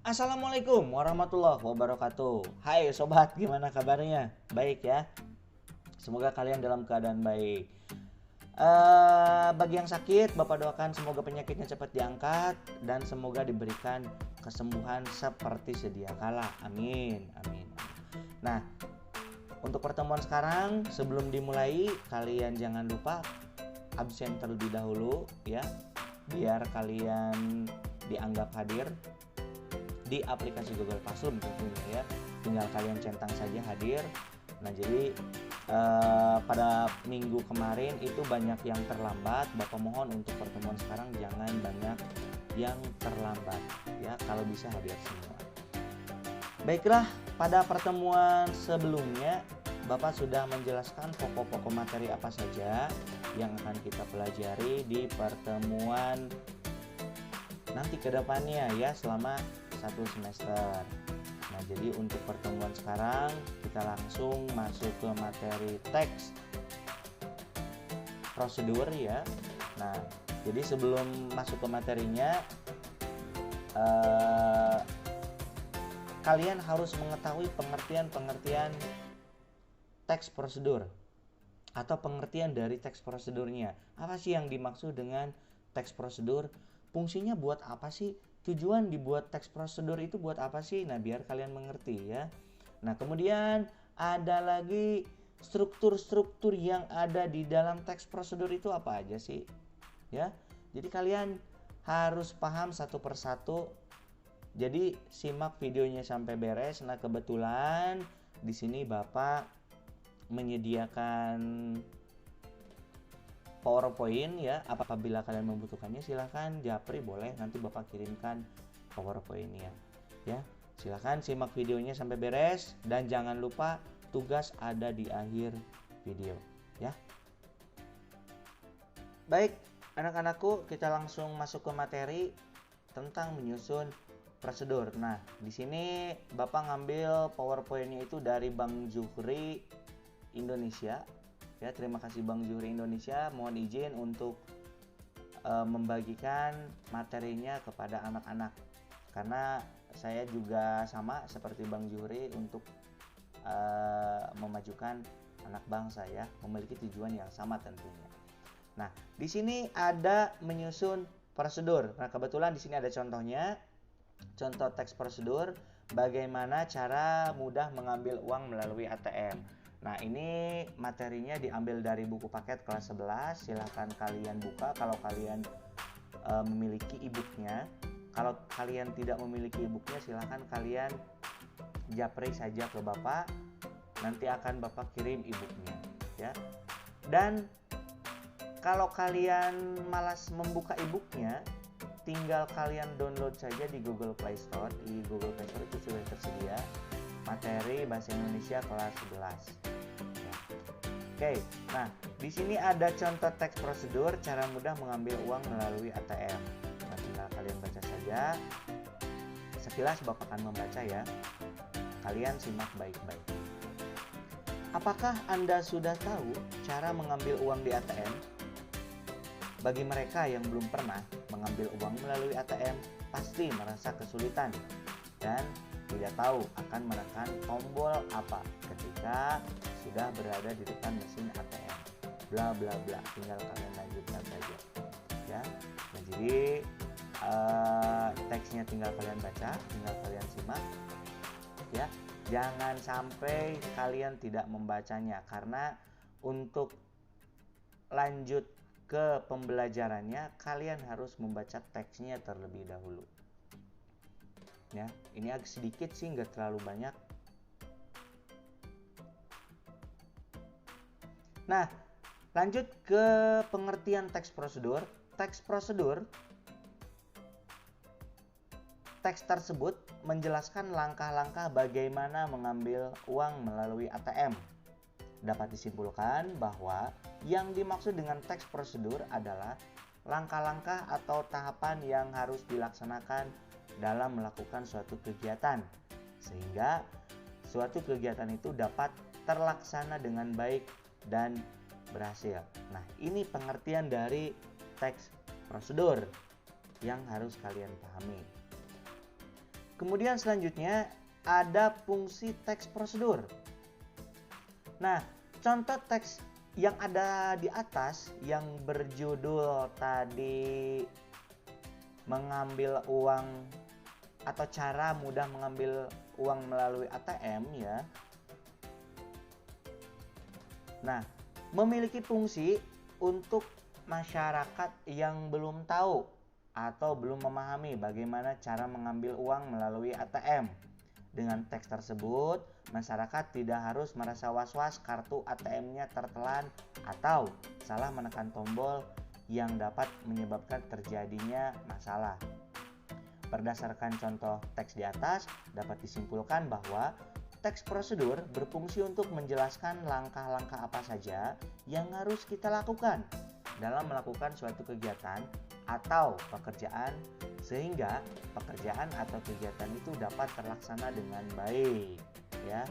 Assalamualaikum warahmatullahi wabarakatuh. Hai sobat, gimana kabarnya? Baik ya. Semoga kalian dalam keadaan baik. Bagi yang sakit, Bapak doakan semoga penyakitnya cepat diangkat dan semoga diberikan kesembuhan seperti sedia kala. Amin, amin. Nah, untuk pertemuan sekarang sebelum dimulai, kalian jangan lupa absen terlebih dahulu ya, biar kalian dianggap hadir di aplikasi Google Classroom tentunya ya. Tinggal kalian centang saja hadir. Nah, jadi pada minggu kemarin itu banyak yang terlambat. Bapak mohon untuk pertemuan sekarang jangan banyak yang terlambat ya, kalau bisa hadir semua. Baiklah, pada pertemuan sebelumnya Bapak sudah menjelaskan pokok-pokok materi apa saja yang akan kita pelajari di pertemuan nanti ke depannya ya, selama satu semester. Nah, jadi untuk pertemuan sekarang kita langsung masuk ke materi teks prosedur ya. Nah, jadi sebelum masuk ke materinya, kalian harus mengetahui pengertian teks prosedur atau pengertian dari teks prosedurnya. Apa sih yang dimaksud dengan teks prosedur? Fungsinya buat apa sih? Tujuan dibuat teks prosedur itu buat apa sih? Nah, biar kalian mengerti ya. Nah, kemudian ada lagi struktur-struktur yang ada di dalam teks prosedur itu apa aja sih? Ya. Jadi kalian harus paham satu persatu. Jadi simak videonya sampai beres. Nah, kebetulan di sini Bapak menyediakan PowerPoint ya. Apabila kalian membutuhkannya silahkan japri, boleh nanti Bapak kirimkan PowerPoint-nya ya. Silahkan simak videonya sampai beres dan jangan lupa tugas ada di akhir video ya. Baik, anak-anakku, kita langsung masuk ke materi tentang menyusun prosedur. Nah, di sini Bapak ngambil PowerPoint-nya itu dari Bang Zuhri Indonesia. Ya, terima kasih Bang Zuhri Indonesia. Mohon izin untuk membagikan materinya kepada anak-anak. Karena saya juga sama seperti Bang Zuhri untuk memajukan anak bangsa ya, memiliki tujuan yang sama tentunya. Nah, di sini ada menyusun prosedur. Nah, kebetulan di sini ada contohnya. Contoh teks prosedur, bagaimana cara mudah mengambil uang melalui ATM. Nah, ini materinya diambil dari buku paket kelas 11. Silahkan kalian buka kalau kalian memiliki e-booknya. Kalau kalian tidak memiliki e-booknya, silahkan kalian japri saja ke Bapak. Nanti akan Bapak kirim e-booknya ya. Dan kalau kalian malas membuka e-booknya, tinggal kalian download saja di Google Play Store. Di Google Play Store itu sudah tersedia materi bahasa Indonesia kelas 11. Ya. Oke, nah di sini ada contoh teks prosedur cara mudah mengambil uang melalui ATM. Nah, tinggal kalian baca saja. Sekilas Bapak akan membaca ya. Kalian simak baik-baik. Apakah Anda sudah tahu cara mengambil uang di ATM? Bagi mereka yang belum pernah mengambil uang melalui ATM, pasti merasa kesulitan dan tidak tahu akan menekan tombol apa ketika sudah berada di depan mesin ATM. Bla bla bla, tinggal kalian lanjutkan saja ya. Nah, jadi teksnya tinggal kalian baca, tinggal kalian simak ya. Jangan sampai kalian tidak membacanya, karena untuk lanjut ke pembelajarannya kalian harus membaca teksnya terlebih dahulu ya. Ini agak sedikit sih, nggak terlalu banyak. Nah, lanjut ke pengertian teks prosedur. Teks tersebut menjelaskan langkah-langkah bagaimana mengambil uang melalui ATM. Dapat disimpulkan bahwa yang dimaksud dengan teks prosedur adalah langkah-langkah atau tahapan yang harus dilaksanakan dalam melakukan suatu kegiatan, sehingga suatu kegiatan itu dapat terlaksana dengan baik dan berhasil. Nah, ini pengertian dari teks prosedur yang harus kalian pahami. Kemudian selanjutnya ada fungsi teks prosedur. Nah, contoh teks yang ada di atas yang berjudul tadi mengambil uang atau cara mudah mengambil uang melalui ATM ya. Nah, memiliki fungsi untuk masyarakat yang belum tahu atau belum memahami bagaimana cara mengambil uang melalui ATM. Dengan teks tersebut, masyarakat tidak harus merasa was-was kartu ATM-nya tertelan atau salah menekan tombol yang dapat menyebabkan terjadinya masalah. Berdasarkan contoh teks di atas, dapat disimpulkan bahwa teks prosedur berfungsi untuk menjelaskan langkah-langkah apa saja yang harus kita lakukan dalam melakukan suatu kegiatan atau pekerjaan sehingga pekerjaan atau kegiatan itu dapat terlaksana dengan baik ya.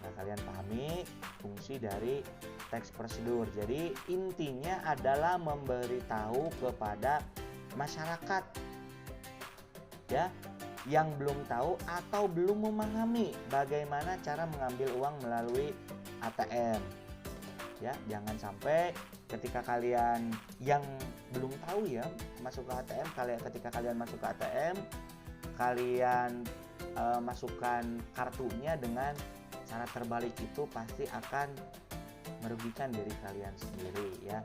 Nah, kalian pahami fungsi dari teks prosedur. Jadi intinya adalah memberitahu kepada masyarakat ya yang belum tahu atau belum memahami bagaimana cara mengambil uang melalui ATM. Ya, jangan sampai ketika kalian yang belum tahu ya masuk ke ATM, ketika kalian masuk ke ATM, kalian masukkan kartunya dengan cara terbalik, itu pasti akan merugikan diri kalian sendiri ya.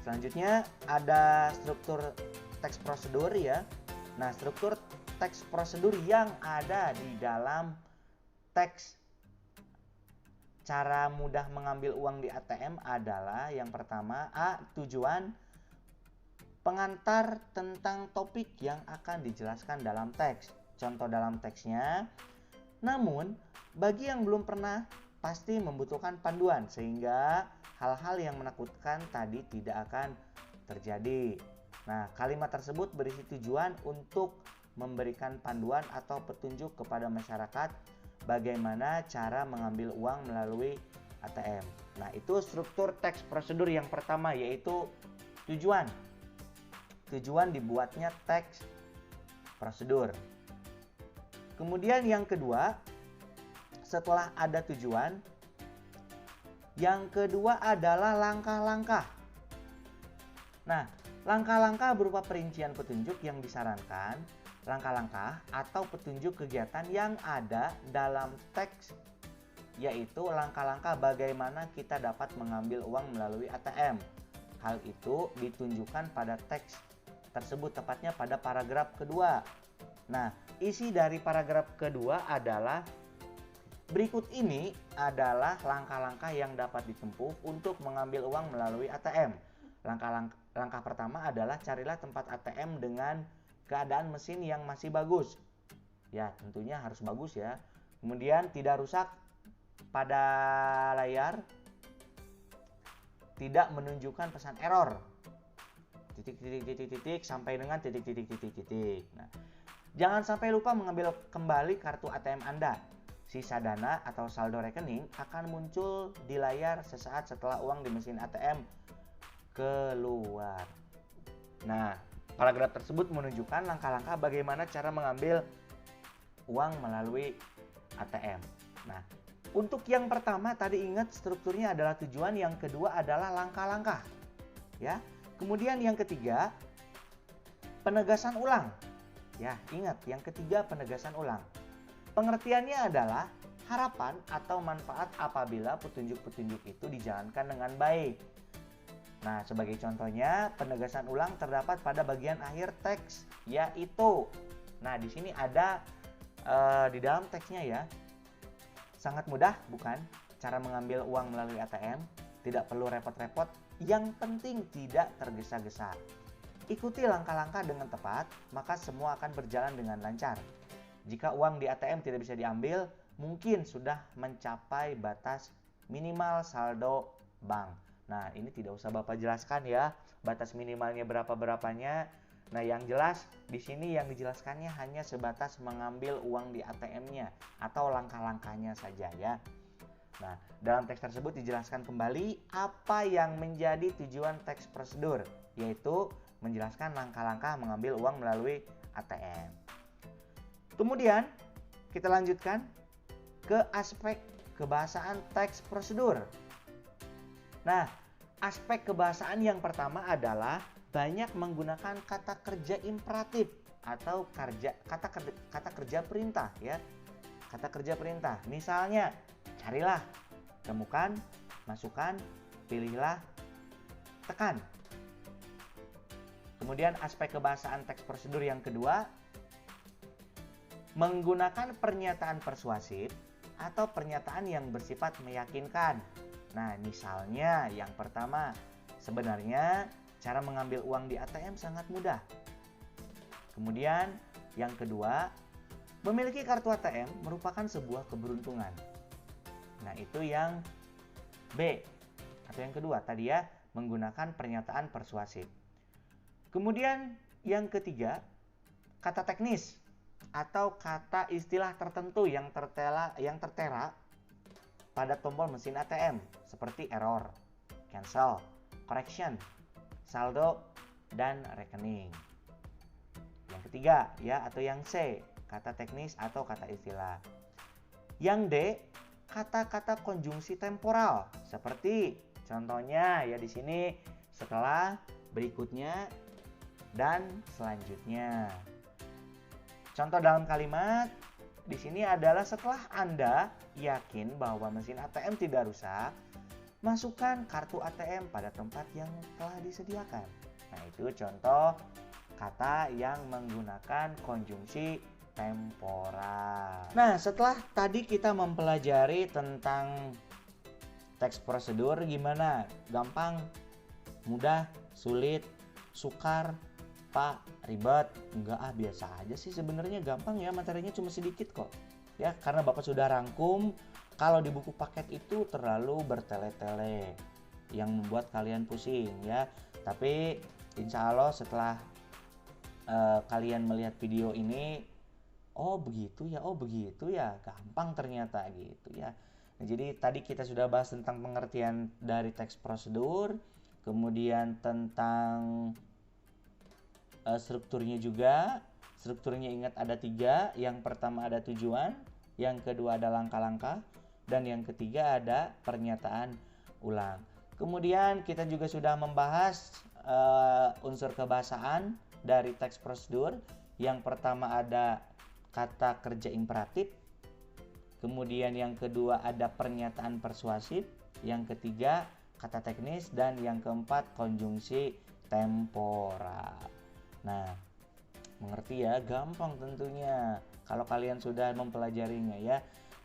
Selanjutnya ada struktur teks prosedur ya. Nah, struktur teks prosedur yang ada di dalam teks cara mudah mengambil uang di ATM adalah yang pertama A. Tujuan, pengantar tentang topik yang akan dijelaskan dalam teks. Contoh dalam teksnya, namun bagi yang belum pernah pasti membutuhkan panduan sehingga hal-hal yang menakutkan tadi tidak akan terjadi. Nah, kalimat tersebut berisi tujuan untuk memberikan panduan atau petunjuk kepada masyarakat bagaimana cara mengambil uang melalui ATM. Nah, itu struktur teks prosedur yang pertama, yaitu tujuan. Tujuan dibuatnya teks prosedur. Kemudian yang kedua, setelah ada tujuan, yang kedua adalah langkah-langkah. Nah, langkah-langkah berupa perincian petunjuk yang disarankan, langkah-langkah atau petunjuk kegiatan yang ada dalam teks, yaitu langkah-langkah bagaimana kita dapat mengambil uang melalui ATM. Hal itu ditunjukkan pada teks tersebut, tepatnya pada paragraf kedua. Nah, isi dari paragraf kedua adalah berikut ini adalah langkah-langkah yang dapat ditempuh untuk mengambil uang melalui ATM. Langkah pertama adalah carilah tempat ATM dengan keadaan mesin yang masih bagus. Ya, tentunya harus bagus ya. Kemudian tidak rusak pada layar, tidak menunjukkan pesan error. Titik sampai dengan titik. Nah, jangan sampai lupa mengambil kembali kartu ATM Anda. Sisa dana atau saldo rekening akan muncul di layar sesaat setelah uang di mesin ATM keluar. Nah, paragraf tersebut menunjukkan langkah-langkah bagaimana cara mengambil uang melalui ATM. Nah, untuk yang pertama tadi ingat strukturnya adalah tujuan, yang kedua adalah langkah-langkah. Ya. Kemudian yang ketiga, penegasan ulang. Ya, ingat yang ketiga penegasan ulang. Pengertiannya adalah harapan atau manfaat apabila petunjuk-petunjuk itu dijalankan dengan baik. Nah, sebagai contohnya, penegasan ulang terdapat pada bagian akhir teks, yaitu, nah di sini ada di dalam teksnya ya, sangat mudah bukan cara mengambil uang melalui ATM, tidak perlu repot-repot, yang penting tidak tergesa-gesa. Ikuti langkah-langkah dengan tepat, maka semua akan berjalan dengan lancar. Jika uang di ATM tidak bisa diambil, mungkin sudah mencapai batas minimal saldo bank. Nah, ini tidak usah Bapak jelaskan ya, batas minimalnya berapanya. Nah, yang jelas di sini yang dijelaskannya hanya sebatas mengambil uang di ATM-nya atau langkah-langkahnya saja ya. Nah, dalam teks tersebut dijelaskan kembali apa yang menjadi tujuan teks prosedur, yaitu menjelaskan langkah-langkah mengambil uang melalui ATM. Kemudian kita lanjutkan ke aspek kebahasaan teks prosedur. Nah, aspek kebahasaan yang pertama adalah banyak menggunakan kata kerja imperatif atau kata kerja perintah ya. Kata kerja perintah. Misalnya, carilah, temukan, masukkan, pilihlah, tekan. Kemudian aspek kebahasaan teks prosedur yang kedua, menggunakan pernyataan persuasif atau pernyataan yang bersifat meyakinkan. Nah, misalnya yang pertama, sebenarnya cara mengambil uang di ATM sangat mudah. Kemudian yang kedua, memiliki kartu ATM merupakan sebuah keberuntungan. Nah, itu yang B atau yang kedua tadi ya, menggunakan pernyataan persuasif. Kemudian yang ketiga, kata teknis atau kata istilah tertentu yang tertera pada tombol mesin ATM seperti error, cancel, correction, saldo, dan rekening. Yang ketiga ya, atau yang C, kata teknis atau kata istilah. Yang D, kata-kata konjungsi temporal seperti contohnya ya di sini setelah, berikutnya, dan selanjutnya. Contoh dalam kalimat di sini adalah setelah Anda yakin bahwa mesin ATM tidak rusak, masukkan kartu ATM pada tempat yang telah disediakan. Nah, itu contoh kata yang menggunakan konjungsi temporal. Nah, setelah tadi kita mempelajari tentang teks prosedur, gimana? Gampang, mudah, sulit, sukar, Pak, ribet? Enggak, biasa aja sih sebenarnya, gampang ya, materinya cuma sedikit kok. Ya, karena Bapak sudah rangkum. Kalau di buku paket itu terlalu bertele-tele yang membuat kalian pusing ya. Tapi insya Allah setelah kalian melihat video ini, oh begitu ya, gampang ternyata gitu ya. Nah, jadi tadi kita sudah bahas tentang pengertian dari teks prosedur, kemudian tentang strukturnya juga. Strukturnya ingat ada 3. Yang pertama ada tujuan, yang kedua ada langkah-langkah, dan yang ketiga ada pernyataan ulang. Kemudian kita juga sudah membahas unsur kebahasaan dari teks prosedur. Yang pertama ada kata kerja imperatif, kemudian yang kedua ada pernyataan persuasif, yang ketiga kata teknis, dan yang keempat konjungsi temporal. Nah, mengerti ya, gampang tentunya kalau kalian sudah mempelajarinya ya.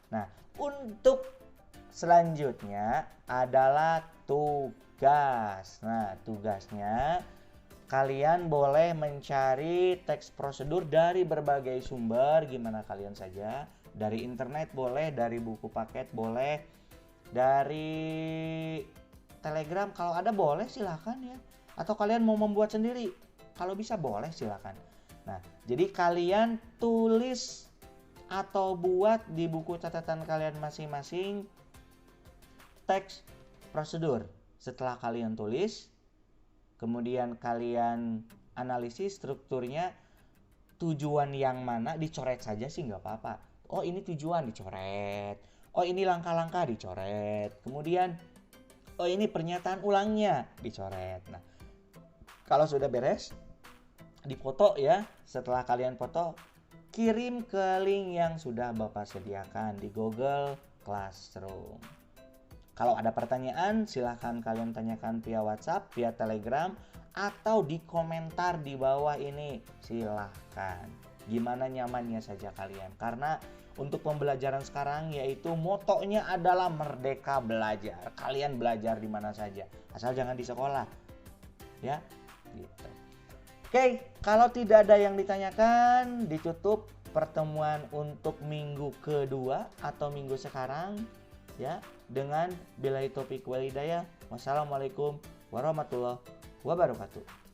Nah, untuk selanjutnya adalah tugas. Nah, tugasnya kalian boleh mencari teks prosedur dari berbagai sumber, gimana kalian saja. Dari internet boleh, dari buku paket boleh, dari Telegram kalau ada boleh silahkan ya. Atau kalian mau membuat sendiri, kalau bisa boleh silakan. Nah, jadi kalian tulis atau buat di buku catatan kalian masing-masing teks prosedur. Setelah kalian tulis, kemudian kalian analisis strukturnya, tujuan yang mana dicoret saja sih nggak apa-apa. Oh, ini tujuan dicoret. Oh, ini langkah-langkah dicoret. Kemudian, oh ini pernyataan ulangnya dicoret. Nah, kalau sudah beres, difoto ya. Setelah kalian foto, kirim ke link yang sudah Bapak sediakan di Google Classroom. Kalau ada pertanyaan, silahkan kalian tanyakan via WhatsApp, via Telegram, atau di komentar di bawah ini. Silahkan. Gimana nyamannya saja kalian. Karena untuk pembelajaran sekarang yaitu motonya adalah merdeka belajar. Kalian belajar di mana saja, asal jangan di sekolah. Ya, gitu. Oke, kalau tidak ada yang ditanyakan, ditutup pertemuan untuk minggu kedua atau minggu sekarang ya, dengan billahi taufiq wal hidayah. Wassalamualaikum warahmatullahi wabarakatuh.